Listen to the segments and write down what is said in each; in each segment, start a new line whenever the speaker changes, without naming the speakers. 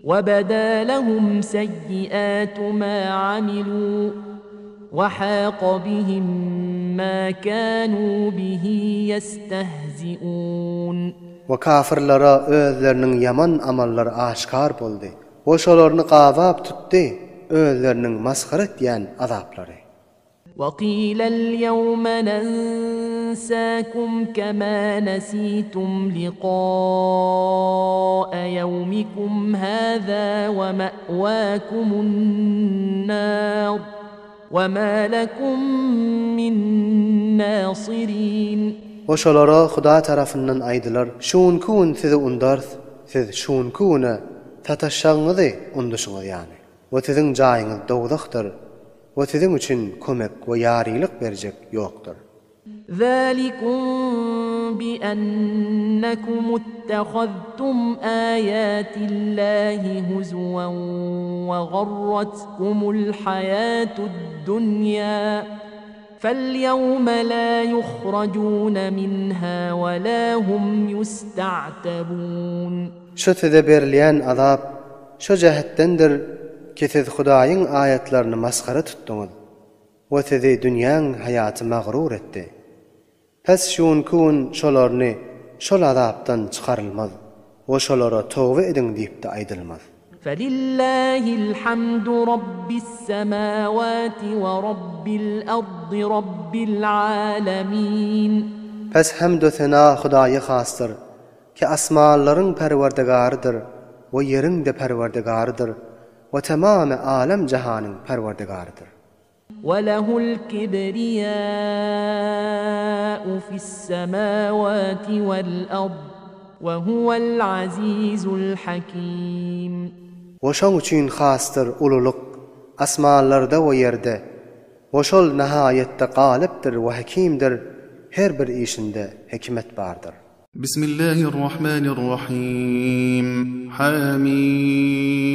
وبدا لهم سيئات ما عملوا وحاق بهم ما كانوا به يستهزئون.
وكافرlara özlerinin yaman amalları aşkar boldy. Oşolaryny gawap tutdy, özlerinin maskara etýän azaplary.
وقيل اليوم ننساكم كما نسيتم لقاء يومكم هذا ومأواكم النار وما لكم من ناصرين.
Oşolara Huda tarafından aýdylar, şunkun sizi undarth, siz şunkuna tataşşaňyzy unduşuňyz ýani. O siziň jaýyňyz dogdakdyr. O siziň üçin kömek we ýarylyk berjek ýokdur.
ذلكم بأنكم اتخذتم آيات الله هزوا وغرتكم الحياة الدنيا فاليوم لا يخرجون منها ولا هم يستعتبون.
Şu size berilýän azap şu jähetdendir ki siz Hudaýyň ayatlaryny maskara tutduňyz. O sizi dünýäň hayaty magrur etdi. Pes şunkun şolarny şol azapdan çykarylmaz. O şolara tövbe edin diýip de aýdylmaz.
فلله الحمد رب السماوات ورب الأرض رب العالمين.
Pes hamd we sena Hudaýa hasdyr ki asmanlaryň perwerdigarydyr we ýeriň de perwerdigarydyr ve tamam alem jahanyň perwerdigarydyr.
وله الكبرياء في السماوات والأرض وهو العزيز الحكيم.
Oşoň üçin hasdyr ululuk asmanlarda we ýerde. Oşol nihayetde galipdir we hakimdir. Her bir işinde hikmet bardır.
Bismillahirrahmanirrahim. Hamim.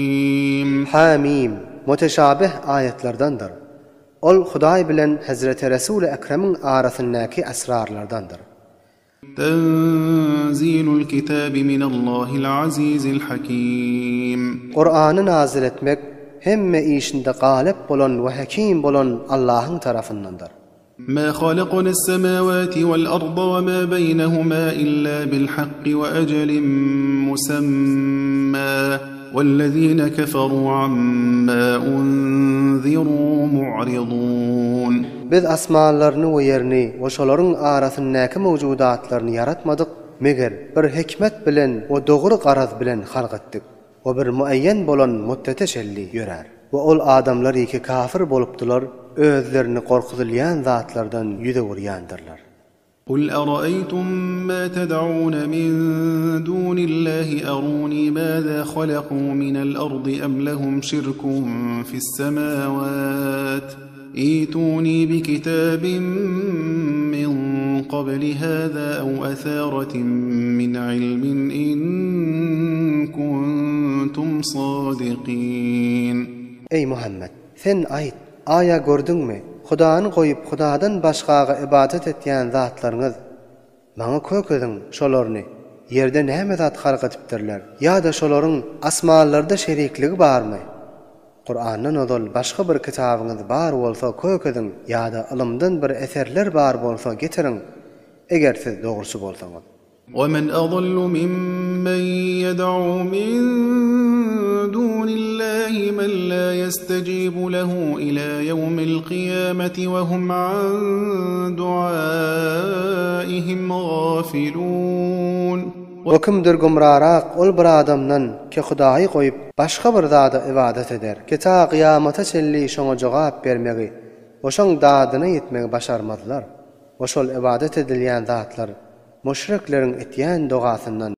Hamim muteşabih ayetlerdendir. Ol Hudaý bilen Hazreti Resul-i Ekrem'in arasyndaky asrarlardandır.
Tenzilul kitabi minallahil azizil hakim.
Kur'an'ı nazil etmek hemme işinde galip bolan ve hakim bolan Allah'ın tarafındandır.
ما خلقنا السماوات والأرض وما بينهما إلا بالحق وأجل مسمى والذين كفروا عما أنذروا معرضون.
Biz asmanlarını ve yerini ve şolaryň arasyndaky mewjudatlaryny yaratmadyk, meger bir hikmet bilen we dogry garaz bilen halk etdik. O bir muayyen bolan muddete şelli ýörer. Ve ol adamlar iki kafir bolupdylar, özlerini korkutulýan zatlardan ýüze gurýandyrlar.
قل أرأيتم ما تدعون من دون الله أروني ماذا خلقوا من الأرض أم لهم شرك في السماوات ائتوني بكتاب من قبل هذا أو أثارة من علم إن كنتم صادقين.
Ey Muhammed, sen ayt, aya gördüňmi? Hudaňy goýup Hudadan başgaga ibadet etýän zatlaryňyz maňa kökediň şolaryny ýerde näme zat halk etipdirler? Ýa-da şolaryň asmanlarda şerikligi barmy? Kur'an'dan odol başga bir kitabyňyz bar bolsa kökediň, ýa-da ilmden bir eserler bar bolsa getiriň, eger siz dogrusu bolsaňyz.
ومن أضل ممن يدعو من دون الله من لا يستجيب له إلى يوم القيامة وهم عن دعائهم غافلون.
Okimdir gumrarak ol bir adamdan ki Hudaýy goýup başga bir zada ibadet eder. Ki ta kıyamata çelli şoňa jogap bermegi, oşoň dadyny ýetmegi başarmazlar. Oşol ibadet edilýän zatlar müşrikleriň etýän dogasyndan